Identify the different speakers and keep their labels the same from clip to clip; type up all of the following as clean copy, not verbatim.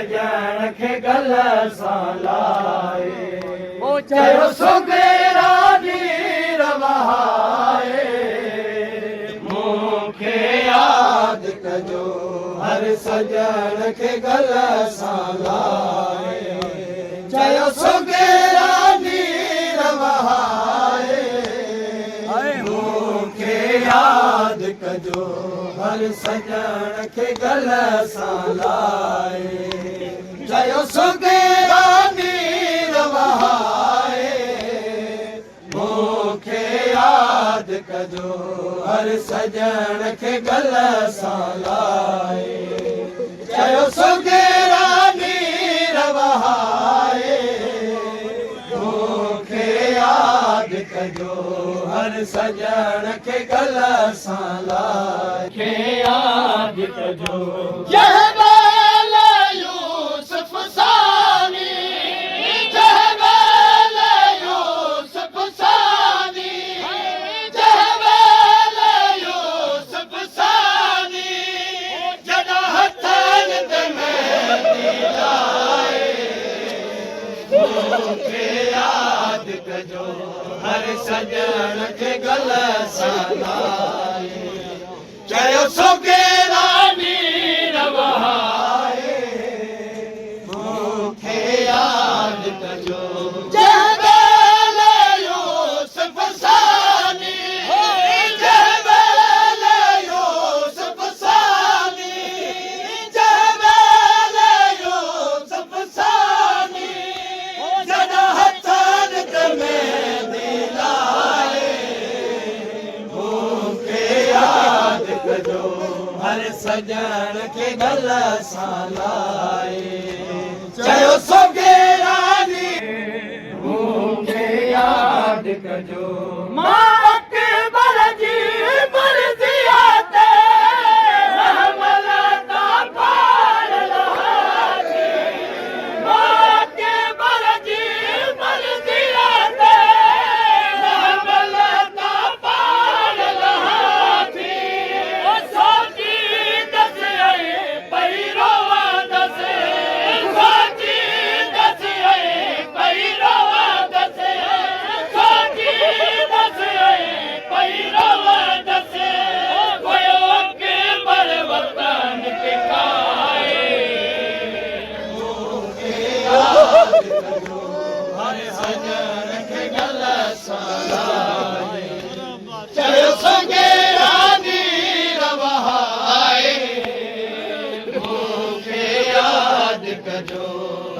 Speaker 1: सजण खे गल सां लाए चयो सुबेरा नीर वहाए मूंखे यादि कजो हर सजण खे गल सां लाए चयो सुबेरा नीर वहाए मूंखे यादि कजो हर सजण खे गल सां लाए चयो सुबेरा नीर वहाए मूंखे यादि कजो हर सजण खे गल सां लाए चयो सुबेरा नीर वहाए मूंखे यादि कजो हर सजण खे गल सां लाए खे यादि कजो जहबल यूसुफ सानी जहबल यूसुफ सानी जहबल यूसुफ सानी जॾहिं हथनि ते मेहंदी लाए मूंखे यादि कजो हर सजण खे गल सां लाए चयो सुबेरा नीर वहाए मूंखे यादि कजो जहबल यूसुफ सानी जहबल यूसुफ सानी जहबल यूसुफ सानी जॾहिं हथनि ते मेहंदी लाए मूंखे यादि कजो हर सजण खे गल सां लाए चयो सुबेरा नीर मूंखे यादि कजो मां अकबर जी मर्ज़ीअ ते रहमल ता पार लहाती मां अकबर जी मर्ज़ीअ ते रहमल ता पार लहाती सोची दस पई रोवंदस सोची दस पई रोवंदस सोची दस पई रोवंदस कोयो अकबर वतन खे खाए मूंखे यादि कजो हर सजण खे गल सां लाए चयो सुबेरा नीर वहाए मूंखे यादि कजो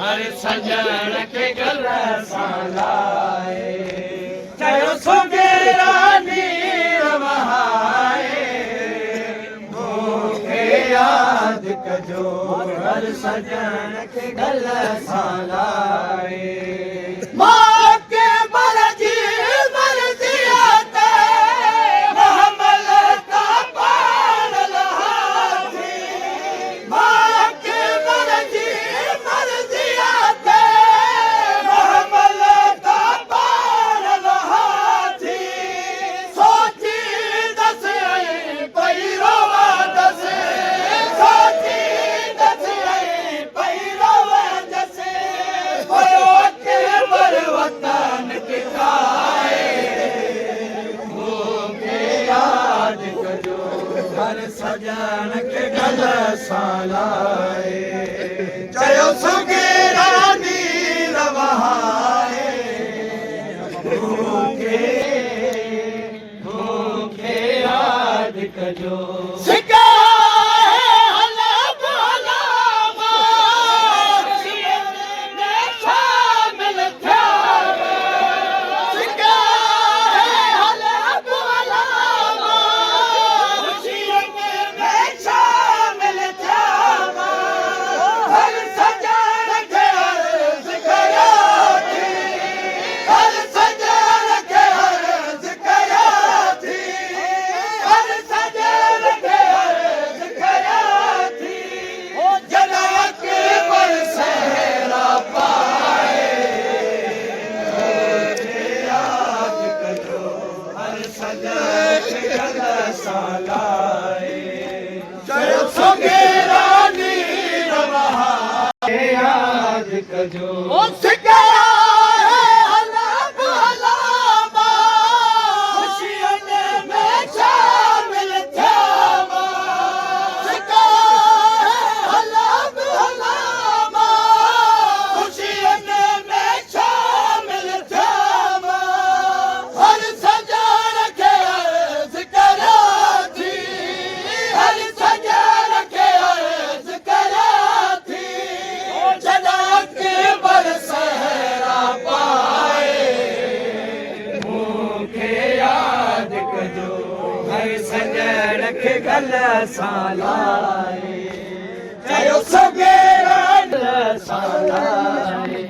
Speaker 1: हर सजण खे गल सां लाए चयो सुबेरा नीर वहाए मूंखे यादि कजो हर सजण खे गल सां लाए मां अकबर जी मर्ज़ीअ ते रहमल ता पार लहाती मां अकबर जी मर्ज़ीअ ते रहमल ता पार लहाती सोची दस पई रोवंदस सोची दस पई रोवंदस कोयो अकबर वतन खे खाए मूंखे यादि कजो हर सजण खे गल सां लाए चयो सुबेरा नीर वहाए मूंखे यादि कजो कजो
Speaker 2: ओ सिकया हला भला खुशियन में शामिल थिया सिकया हला भला खुशियन में शामिल थिया हर सजण खे अर्ज़ करियां थी हर सजण खे अर्ज़ करियां थी जॾहिं अकबर सहरा पाए
Speaker 1: मूंखे यादि कजो हर सजण खे गल सां लाए
Speaker 2: चयो सगेरा
Speaker 1: सां लाए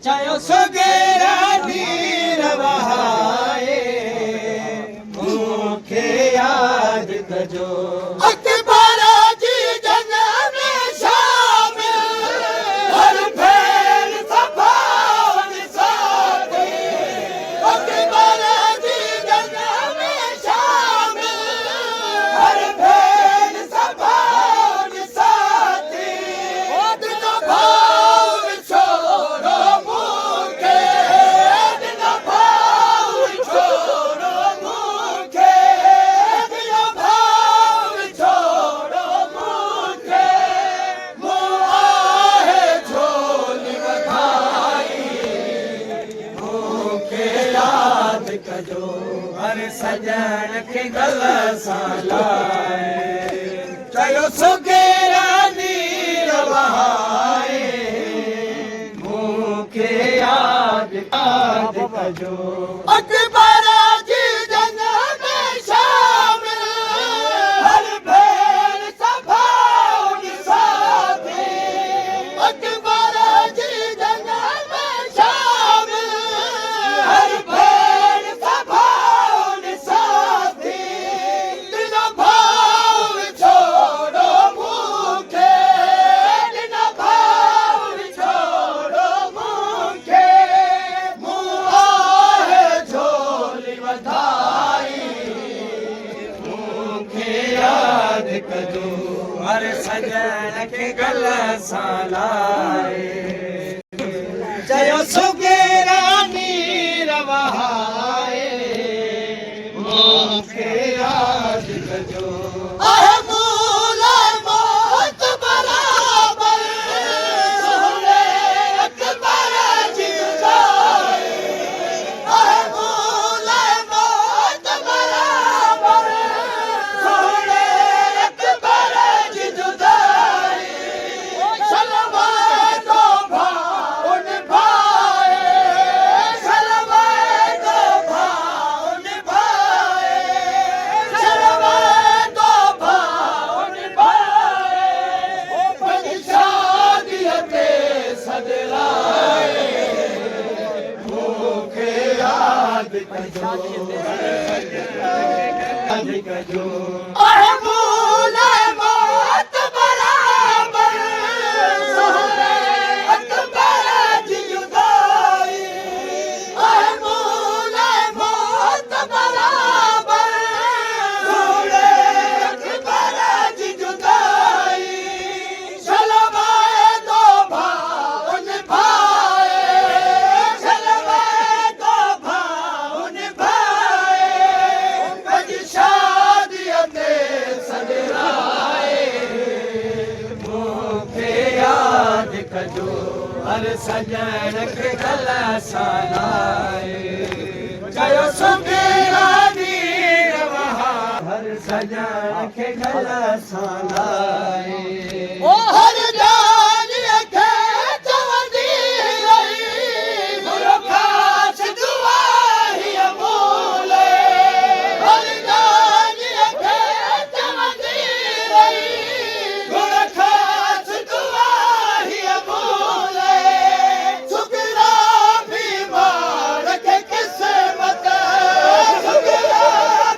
Speaker 2: चयो सगेरा नीर
Speaker 1: वहाए मूंखे यादि कजो
Speaker 2: अकबर जी जंग में शामिल हर भेर सफ़ाउन साथी अकबर जी जंग में शामिल हर भेर सफ़ाउन साथी दिन भाउ छोड़ो मूंखे दिन भाउ छोड़ो मूंखे दिन भाउ छोड़ो मूंखे मूं आहे झोली वधाई
Speaker 1: मूंखे यादि कजो हर सजण खे गल सां लाए
Speaker 2: चयो सुगेरा नीर
Speaker 1: वहाए मूंखे यादि कजो
Speaker 2: अकबर जी जंग में शामिल हर भेर सफ़ाउन साथी अकबर जी जंग में शामिल हर भेर सफ़ाउन साथी दिन भाउ छोड़ो मूंखे दिन भाउ छोड़ो मूंखे मूं आहे झोली वधाई
Speaker 1: मूंखे यादि कजो हर सजण खे गल सां लाए
Speaker 2: चयो सुगेरा नीर वहाए
Speaker 1: मूंखे यादि कजो
Speaker 2: आहे मूला मौत बराबर सोहरे अकबर जी जुदाई आहे मूला मौत बराबर सोहरे अकबर जी जुदाई सलवा तो भाउ निभाए सलवा तो भाउ निभाए सलवा तो भाउ निभाए पंहिंजी शादीअ ते सदराए
Speaker 1: मूंखे यादि कजो यादि कजो
Speaker 2: आहे मूला मौत बराबर सोहरे अकबर जी जुदाई आहे मूला मौत बराबर सोहरे अकबर जी जुदाई सलवाए तो भाउ निभाए सलवाए तो भाउ निभाए पंहिंजी शादीअ ते सदराए
Speaker 1: मूंखे यादि कजो हर सजण खे गल सां लाए
Speaker 2: चयो सुगेरा नीर
Speaker 1: हर सजण खे गल सां लाए
Speaker 2: ओ हर जानीअ खे चवंदी रही गुरु ख़ास दुआ हीअ मूले हर जानीअ खे चवंदी रही गुरु ख़ास दुआ हीअ मूले सुगरा बीमार खे क़िस्मत सुगरा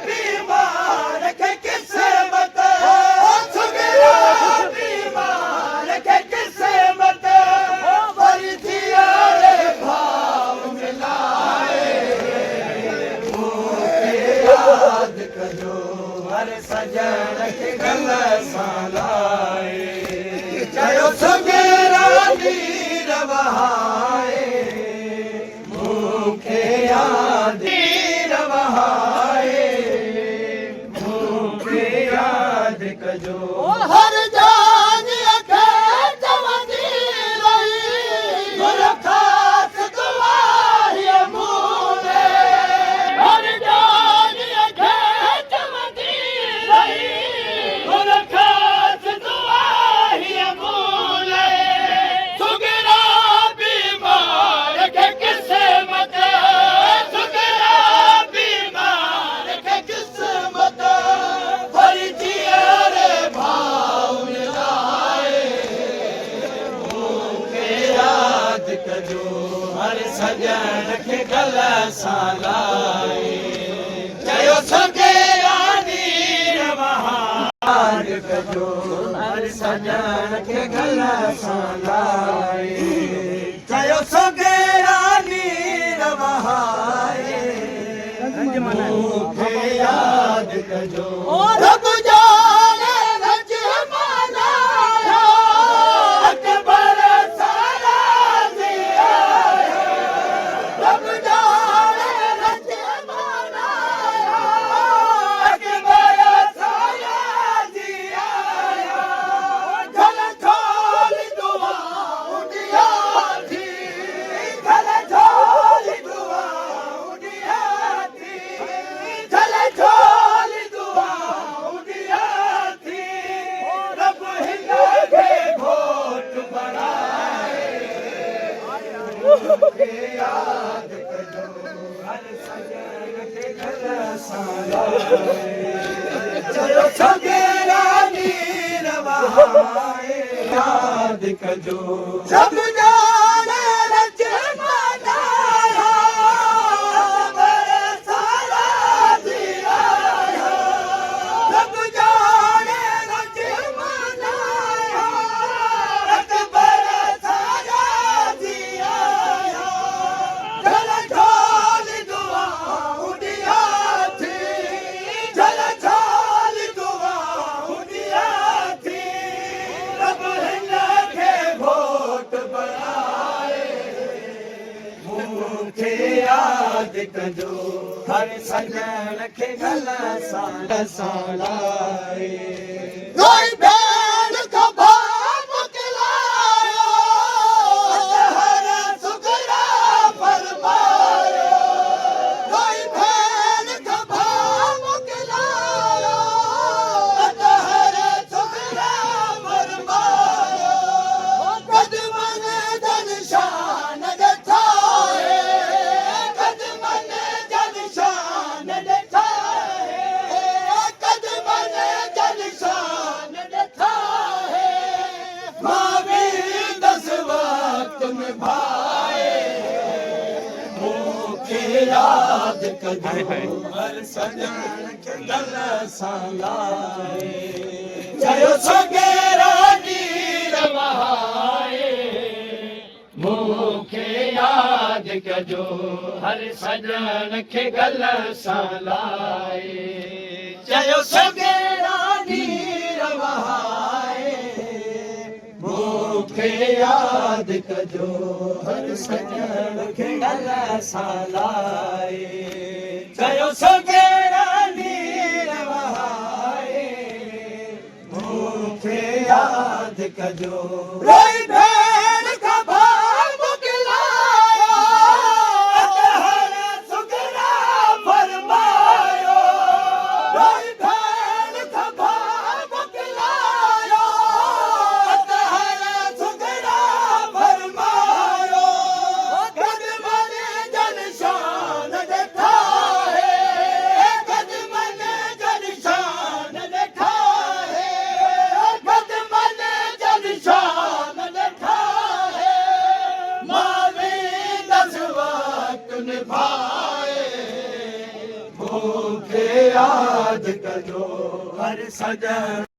Speaker 2: बीमार खे क़िस्मत सुगरा बीमार खे क़िस्मत वरी थिया रे भाउ मिलाए
Speaker 1: मूंखे यादि कजो हर सजण खे गल सां लाए
Speaker 2: चयो सुगरा नीर वहाए
Speaker 1: वहाए मूंखे याद वहाए मूंखे याद कजो
Speaker 2: हर जान खे चवंदी रही गुर ख़ास दुआई मूले हर जान खे चवंदी रही गुर ख़ास दुआई मूले सुगरा बीमार खे क़िस्मत सुगरा बीमार खे क़िस्मत हरी जीअरे भाउन लाए
Speaker 1: मूंखे याद कजो हर सजण खे गल सां लाए चयो सगेरानी याद कजो हर सजण खे गल सां लाए चयो सगेरानी वहाए मूंखे याद कजो
Speaker 2: रब जाने रज मनाया अकबर सारा दिया रब जाने रज मनाया अकबर सारा दिया झल झोल दुआ उडिया थी झल झोल दुआ उडिया थी झल झोल दुआ उडिया थी रब हिन खे घोट बणाए
Speaker 1: मूंखे याद कजो हर सजण खे गल सां लाए चयो सगेरानी वहाए याद कजो
Speaker 2: रब जाने रज मनाया अकबर सारा दिया रब जाने रज मनाया अकबर सारा दिया झल झोल दुआ उडिया थी झल झोल दुआ उडिया थी रब हिन खे घोट बणाए
Speaker 1: मूंखे याद कजो हर सजण खे गल सां लाए
Speaker 2: कोई भेड़ का भाव मोकिलायो हर सुगरा फरमायो कोई भेड़ का भाव मोकिलायो हर सुगरा फरमायो कदमन जन शान ॾठा कदमन जन शान ॾठा कदमन जन शान ॾठा
Speaker 1: मां भी 10 वक्त में भाए मूंखे याद कजो हर सजण खे गल सां लाए चयो सगेरानी वहाए मूंखे याद कजो हर सजण खे गल सां लाए चयो सगेरानी वहाए मूंखे याद कजो हर सजण खे गल सां लाए चयो सगेरानी वहाए मूंखे याद कजो
Speaker 2: कोई भेड़ का भाव मोकिलायो हर सुगरा फरमायो कोई भेड़ का भाव मोकिलायो हर सुगरा फरमायो कदमन जन शान ॾठा कदमन जन शान ॾठा कदमन जन शान ॾठा मां भी 10 वक्त निभाए
Speaker 1: मूंखे याद कजो हर सजण